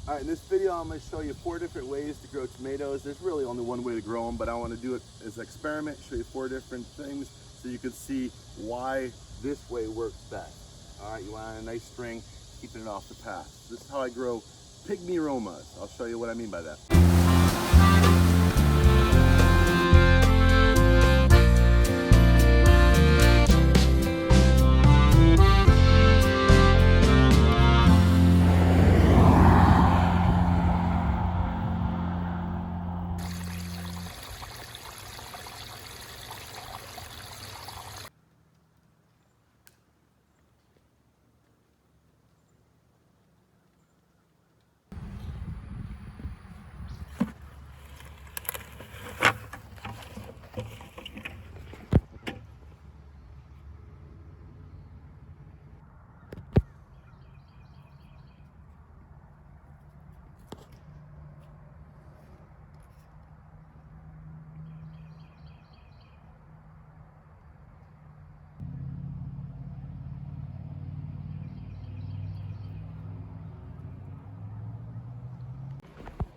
All right, in this video, I'm gonna show you 4 different ways to grow tomatoes. There's really only one way to grow them, but I wanna do it as an experiment, show you 4 different things so you can see why this way works best. All right, you want a nice string, keeping it off the path. This is how I grow Pygmy Romas. I'll show you what I mean by that.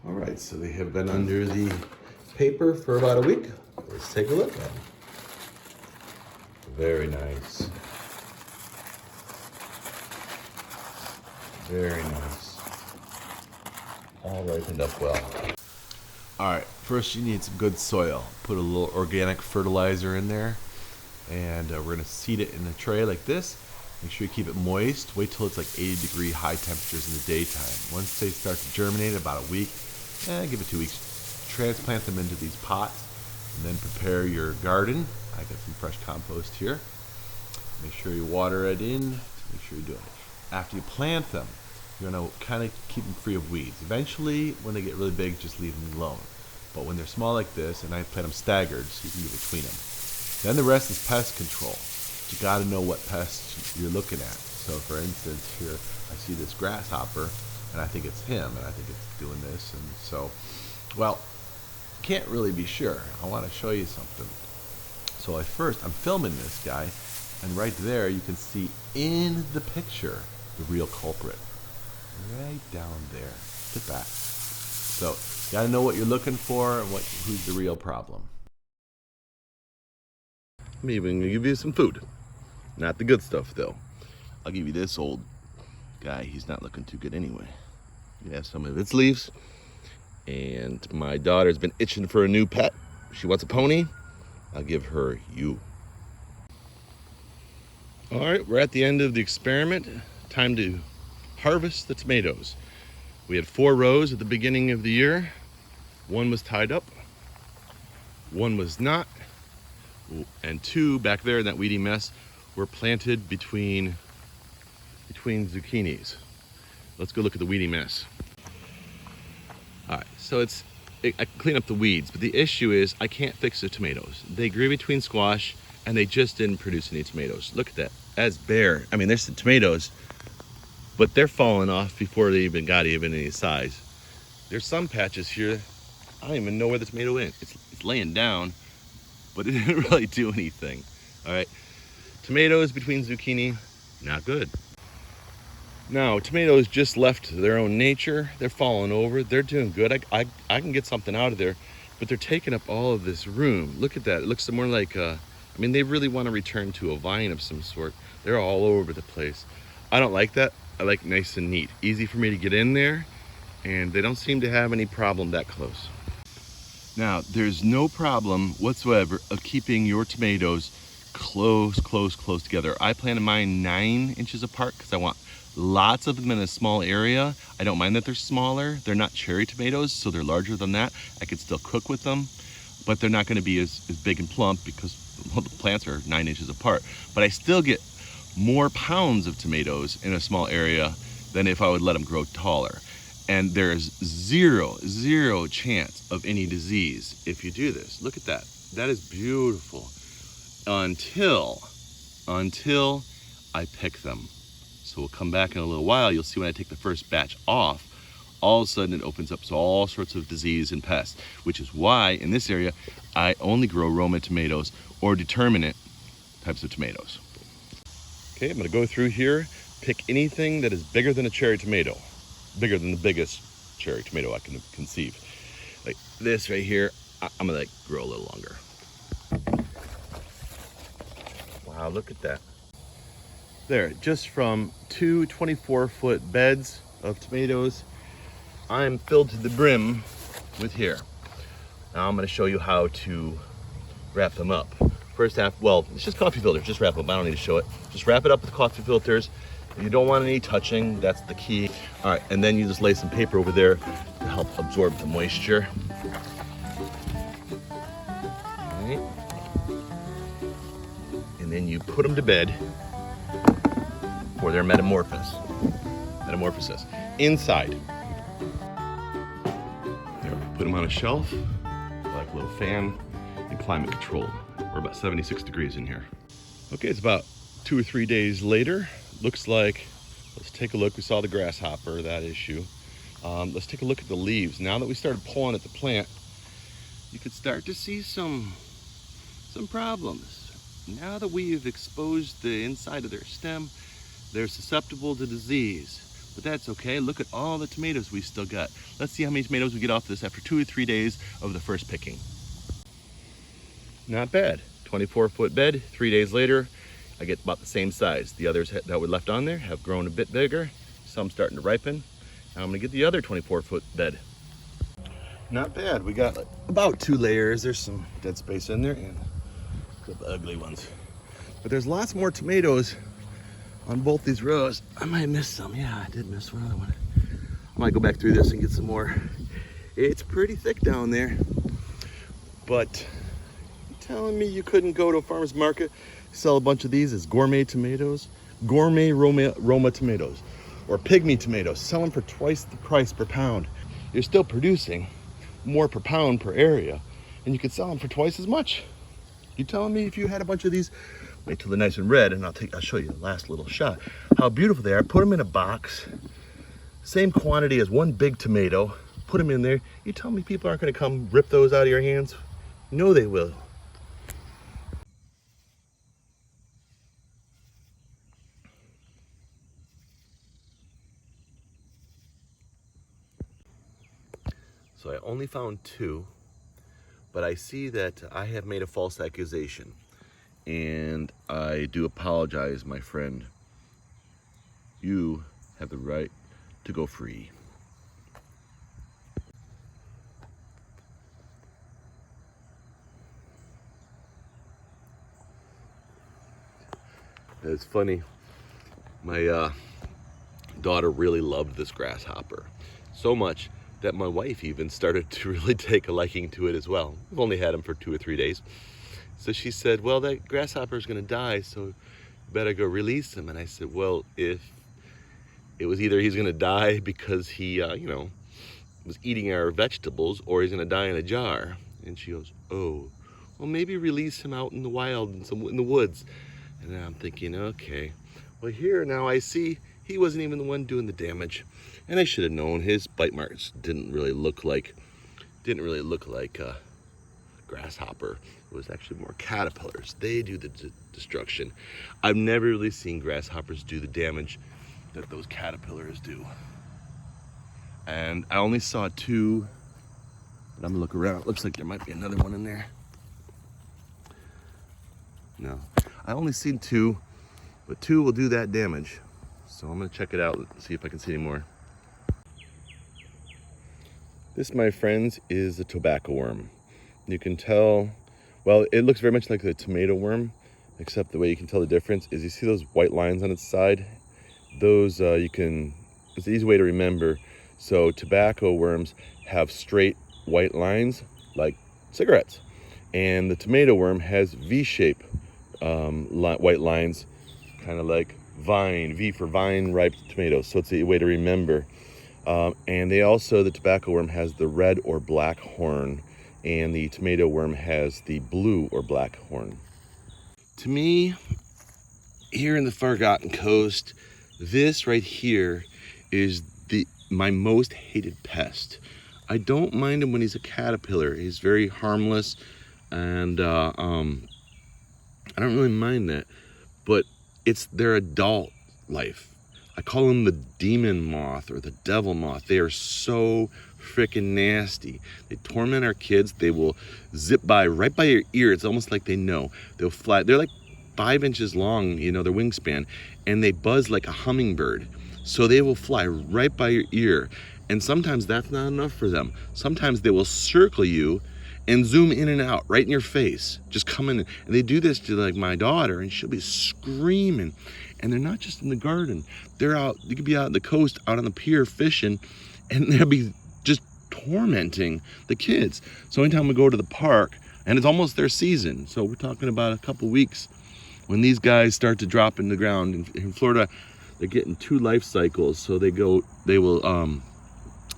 All right, so they have been under the paper for about a week. Let's take a look at them. Very nice. Very nice. All ripened up well. All right, first you need some good soil. Put a little organic fertilizer in there, and we're gonna seed it in a tray like this. Make sure you keep it moist. Wait till it's like 80-degree high temperatures in the daytime. Once they start to germinate, about a week, give it 2 weeks. Transplant them into these pots, and then prepare your garden. I got some fresh compost here. Make sure you water it in. Make sure you're doing it. After you plant them, you're gonna kind of keep them free of weeds. Eventually, when they get really big, just leave them alone. But when they're small like this, and I plant them staggered, so you can get between them. Then the rest is pest control. You gotta know what pests you're looking at. So for instance, here I see this grasshopper, and I think it's him, and I think it's doing this, and so, well, can't really be sure. I want to show you something. So I'm filming this guy, and right there you can see in the picture the real culprit. Right down there. Look at that. So you gotta know what you're looking for and who's the real problem. I'm even gonna give you some food. Not the good stuff though. I'll give you this old guy. He's not looking too good anyway. You have some of its leaves. And my daughter's been itching for a new pet. She wants a pony. I'll give her you. All right, we're at the end of the experiment. Time to harvest the tomatoes. We had 4 rows at the beginning of the year. 1 was tied up, 1 was not, and 2 back there in that weedy mess were planted between zucchinis. Let's go look at the weedy mess. All right, so I can clean up the weeds, but the issue is I can't fix the tomatoes. They grew between squash, and they just didn't produce any tomatoes. Look at that, that's bare. I mean, there's some tomatoes, but they're falling off before they even got any size. There's some patches here, I don't even know where the tomato went. It's laying down, but it didn't really do anything. All right, tomatoes between zucchini, not good. Now, tomatoes just left to their own nature. They're falling over. They're doing good. I can get something out of there, but they're taking up all of this room. Look at that. It looks more like, I mean, they really want to return to a vine of some sort. They're all over the place. I don't like that. I like nice and neat. Easy for me to get in there, and they don't seem to have any problem that close. Now, there's no problem whatsoever of keeping your tomatoes close together. I planted mine 9 inches apart because I want lots of them in a small area. I don't mind that they're smaller. They're not cherry tomatoes, so they're larger than that. I could still cook with them, but they're not going to be as big and plump because, well, the plants are 9 inches apart. But I still get more pounds of tomatoes in a small area than if I would let them grow taller. And there's zero chance of any disease if you do this. Look at that. That is beautiful. Until I pick them. So we'll come back in a little while. You'll see when I take the first batch off, all of a sudden it opens up to all sorts of disease and pests, which is why in this area, I only grow Roma tomatoes or determinate types of tomatoes. Okay, I'm gonna go through here, pick anything that is bigger than a cherry tomato, bigger than the biggest cherry tomato I can conceive. Like this right here, I'm gonna like grow a little longer. Wow, look at that. There, just from two 24-foot beds of tomatoes, I'm filled to the brim with here. Now I'm gonna show you how to wrap them up. First half, well, it's just coffee filters, just wrap them. I don't need to show it. Just wrap it up with coffee filters. You don't want any touching, that's the key. All right, and then you just lay some paper over there to help absorb the moisture. All right. And then you put them to bed for their metamorphosis. Inside. There, put them on a shelf, like a little fan, and climate controlled. We're about 76 degrees in here. Okay, it's about 2 or 3 days later. Looks like, let's take a look. We saw the grasshopper, that issue. Let's take a look at the leaves. Now that we started pulling at the plant, you could start to see some problems. Now that we've exposed the inside of their stem, they're susceptible to disease. But that's okay. Look at all the tomatoes we still got. Let's see how many tomatoes we get off this after 2 or 3 days of the first picking. Not bad. 24-foot bed, 3 days later, I get about the same size. The others that were left on there have grown a bit bigger. Some starting to ripen. Now I'm gonna get the other 24-foot bed. Not bad. We got about 2 layers. There's some dead space in there and a couple ugly ones. But there's lots more tomatoes on both these rows. I might miss some. Yeah, I did miss one other one. I might go back through this and get some more. It's pretty thick down there. But you telling me you couldn't go to a farmer's market, sell a bunch of these as gourmet tomatoes, gourmet Roma tomatoes, or Pygmy tomatoes, sell them for twice the price per pound. You're still producing more per pound per area, and you could sell them for twice as much. You telling me if you had a bunch of these, wait till they're nice and red, and I'll show you the last little shot, how beautiful they are. Put them in a box, same quantity as one big tomato, put them in there. You tell me people aren't gonna come rip those out of your hands? No, they will. So I only found 2, but I see that I have made a false accusation, and I do apologize, my friend. You have the right to go free. It's funny, my daughter really loved this grasshopper, so much that my wife even started to really take a liking to it as well. We've only had him for 2 or 3 days. So she said, well, that grasshopper is gonna die, so you better go release him. And I said, well, if it was either he's gonna die because he, was eating our vegetables, or he's gonna die in a jar. And she goes, oh, well, maybe release him out in the wild, in the woods. And I'm thinking, okay, well, here now I see he wasn't even the one doing the damage. And I should have known his bite marks didn't really look like a grasshopper. It was actually more caterpillars. They do the destruction. I've never really seen grasshoppers do the damage that those caterpillars do. And I only saw 2, but I'm gonna look around. It looks like there might be another one in there. No, I only seen 2, but 2 will do that damage. So I'm gonna check it out and see if I can see any more. This, my friends, is a tobacco worm. You can tell, well, it looks very much like the tomato worm, except the way you can tell the difference is you see those white lines on its side? Those, it's an easy way to remember. So tobacco worms have straight white lines like cigarettes. And the tomato worm has V-shape white lines, kind of like vine, V for vine ripe tomatoes. So it's a way to remember. And the tobacco worm has the red or black horn, and the tomato worm has the blue or black horn. To me, here in the Forgotten Coast, this right here is my most hated pest. I don't mind him when he's a caterpillar. He's very harmless, and I don't really mind that. But it's their adult life. I call them the demon moth or the devil moth. They are so freaking nasty. They torment our kids. They will zip by right by your ear. It's almost like they know. They'll fly. They're like 5 inches long, you know, their wingspan, and they buzz like a hummingbird. So they will fly right by your ear. And sometimes that's not enough for them. Sometimes they will circle you and zoom in and out right in your face. Just come in. And they do this to like my daughter, and she'll be screaming. And they're not just in the garden. They're out, you could be out on the coast, out on the pier fishing, and they'll be just tormenting the kids. So anytime we go to the park, and it's almost their season, so we're talking about a couple weeks, when these guys start to drop in the ground. In Florida, they're getting 2 life cycles. So they will,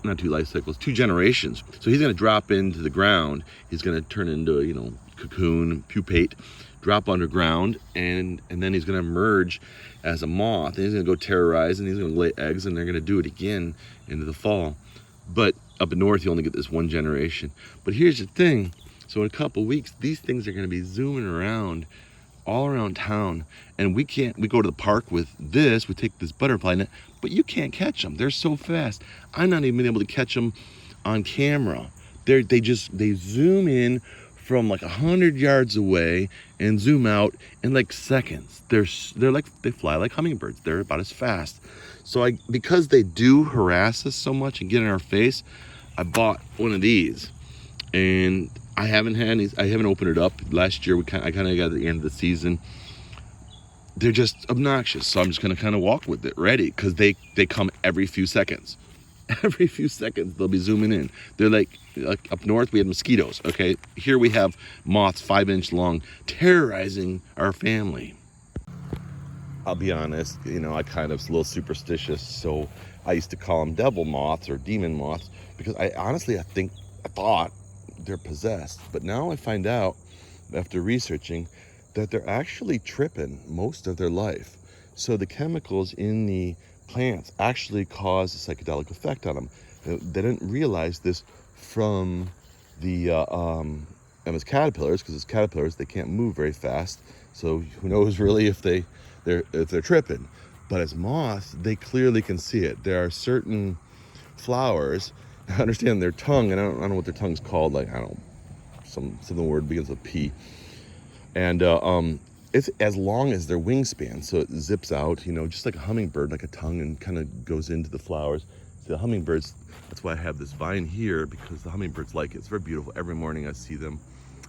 not 2 life cycles, 2 generations. So he's gonna drop into the ground. He's gonna turn into, you know, cocoon, pupate, drop underground, and then he's gonna emerge as a moth. And he's gonna go terrorize, and he's gonna lay eggs, and they're gonna do it again into the fall. But up north, you only get this 1 generation. But here's the thing. So in a couple weeks, these things are gonna be zooming around all around town, and we go to the park with this, we take this butterfly net, but you can't catch them. They're so fast. I'm not even able to catch them on camera. They zoom in from like 100 yards away and zoom out in like seconds. They fly like hummingbirds. They're about as fast. So because they do harass us so much and get in our face, I bought one of these, and I haven't opened it up. Last year, I kind of got at the end of the season. They're just obnoxious, so I'm just gonna kind of walk with it, ready, because they come every few seconds. Every few seconds, they'll be zooming in. They're like up north, we had mosquitoes, okay? Here we have moths 5 inch long, terrorizing our family. I'll be honest, you know, I kind of a little superstitious, so I used to call them devil moths or demon moths, because I thought they're possessed. But now I find out, after researching, that they're actually tripping most of their life. So the chemicals in the plants actually cause a psychedelic effect on them. They didn't realize this from the as caterpillars, because as caterpillars they can't move very fast. So who knows really if they're tripping. But as moths, they clearly can see it. There are certain flowers. I understand their tongue, and I don't know what their tongue's called. Like, I don't know, some word begins with P. And it's as long as their wingspan, so it zips out, you know, just like a hummingbird, like a tongue, and kind of goes into the flowers. The hummingbirds, that's why I have this vine here, because the hummingbirds like it. It's very beautiful. Every morning I see them,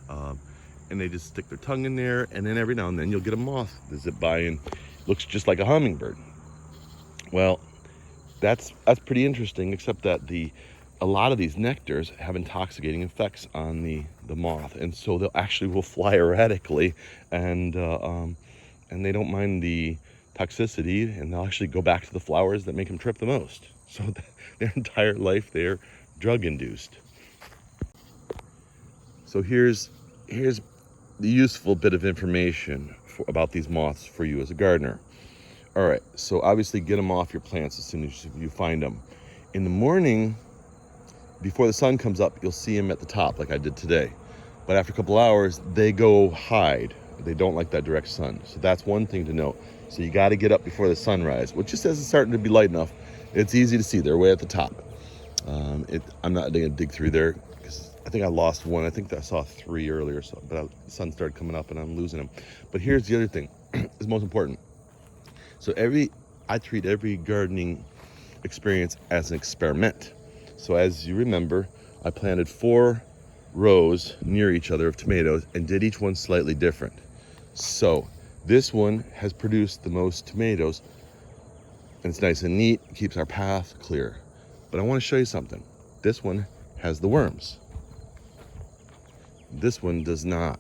and they just stick their tongue in there, and then every now and then you'll get a moth that zip by and looks just like a hummingbird. Well, that's pretty interesting, except that a lot of these nectars have intoxicating effects on the moth, and so they'll actually will fly erratically, and they don't mind the toxicity, and they'll actually go back to the flowers that make them trip the most. So their entire life they're drug induced. So here's the useful bit of information about these moths for you as a gardener. All right, so obviously get them off your plants as soon as you find them. In the morning, before the sun comes up, you'll see them at the top like I did today. But after a couple hours, they go hide. They don't like that direct sun. So that's one thing to note. So you got to get up before the sunrise, which just as it's starting to be light enough, it's easy to see. They're way at the top. I'm not going to dig through there because I think I lost one. I think I saw 3 earlier, but the sun started coming up and I'm losing them. But here's the other thing. It's most important. So I treat every gardening experience as an experiment. So as you remember, I planted 4 rows near each other of tomatoes and did each one slightly different. So this one has produced the most tomatoes, and it's nice and neat, keeps our path clear. But I want to show you something. This one has the worms. This one does not.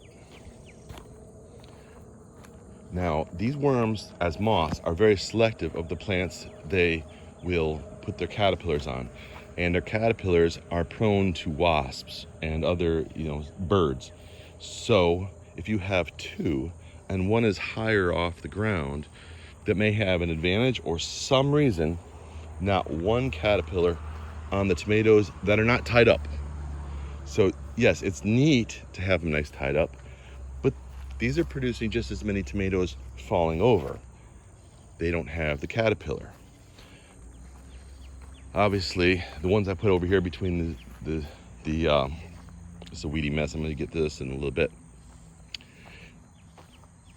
Now, these worms, as moths, are very selective of the plants they will put their caterpillars on. And their caterpillars are prone to wasps and other, birds. So if you have 2 and one is higher off the ground, that may have an advantage or some reason, not one caterpillar on the tomatoes that are not tied up. So yes, it's neat to have them nice tied up, but these are producing just as many tomatoes falling over. They don't have the caterpillar. Obviously, the ones I put over here between it's a weedy mess. I'm gonna get this in a little bit.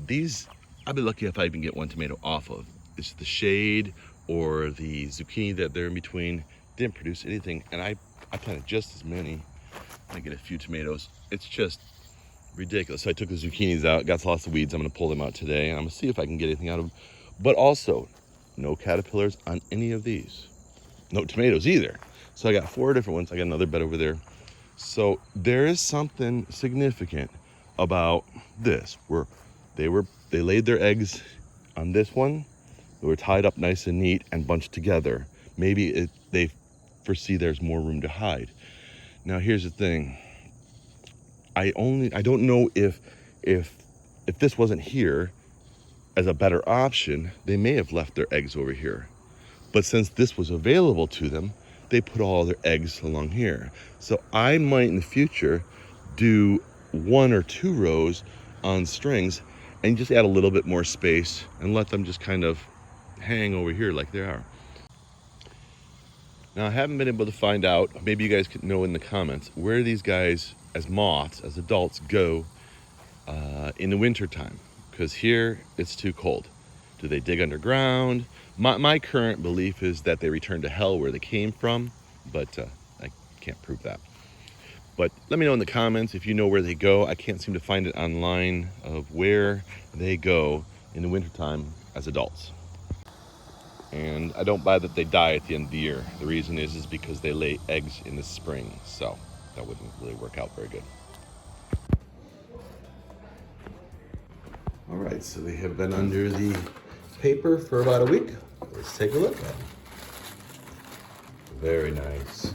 These, I'd be lucky if I even get one tomato off of. It's the shade or the zucchini that they're in between. Didn't produce anything, and I planted just as many. I get a few tomatoes. It's just ridiculous. So I took the zucchinis out, got lots of weeds. I'm gonna pull them out today, and I'm gonna see if I can get anything out of them. But also, no caterpillars on any of these. No tomatoes either. So I got 4 different ones. I got another bed over there. So there is something significant about this, where they laid their eggs on this one. They were tied up nice and neat and bunched together. Maybe they foresee there's more room to hide. Now here's the thing. I don't know if this wasn't here as a better option, they may have left their eggs over here. But since this was available to them, they put all their eggs along here. So I might in the future do 1 or 2 rows on strings and just add a little bit more space and let them just kind of hang over here like they are. Now I haven't been able to find out, maybe you guys could know in the comments, where these guys as moths, as adults, go in the winter time, because here it's too cold. Do they dig underground? My current belief is that they return to hell where they came from, but I can't prove that. But let me know in the comments if you know where they go. I can't seem to find it online of where they go in the wintertime as adults. And I don't buy that they die at the end of the year. The reason is because they lay eggs in the spring, so that wouldn't really work out very good. All right, so they have been under the paper for about a week. Let's take a look at them. Very nice.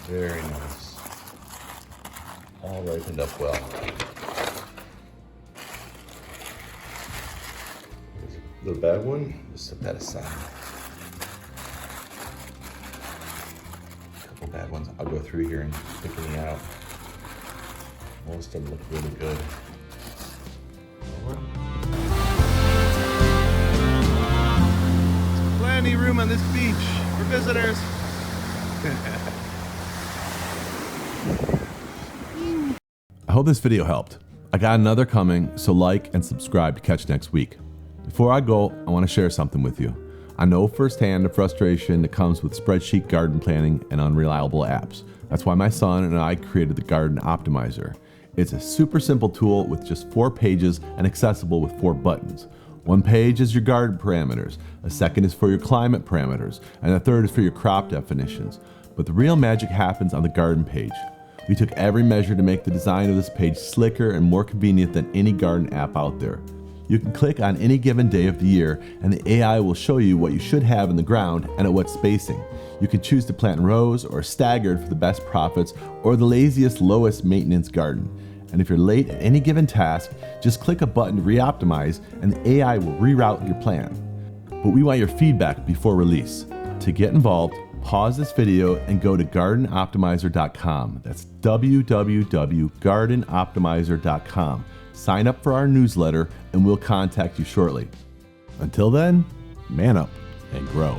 Very nice. All ripened up well. The bad one, just set that aside. A couple bad ones. I'll go through here and pick any out. Most of them look really good. There's plenty of room on this beach for visitors. I hope this video helped. I got another coming, so like and subscribe to catch next week. Before I go, I want to share something with you. I know firsthand the frustration that comes with spreadsheet garden planning and unreliable apps. That's why my son and I created the Garden Optimizer. It's a super simple tool with just 4 pages and accessible with 4 buttons. One page is your garden parameters, a second is for your climate parameters, and the third is for your crop definitions. But the real magic happens on the garden page. We took every measure to make the design of this page slicker and more convenient than any garden app out there. You can click on any given day of the year and the AI will show you what you should have in the ground and at what spacing. You can choose to plant in rows or staggered for the best profits or the laziest, lowest maintenance garden. And if you're late at any given task, just click a button to re-optimize and the AI will reroute your plan. But we want your feedback before release. To get involved, pause this video and go to gardenoptimizer.com. That's www.gardenoptimizer.com. Sign up for our newsletter and we'll contact you shortly. Until then, man up and grow.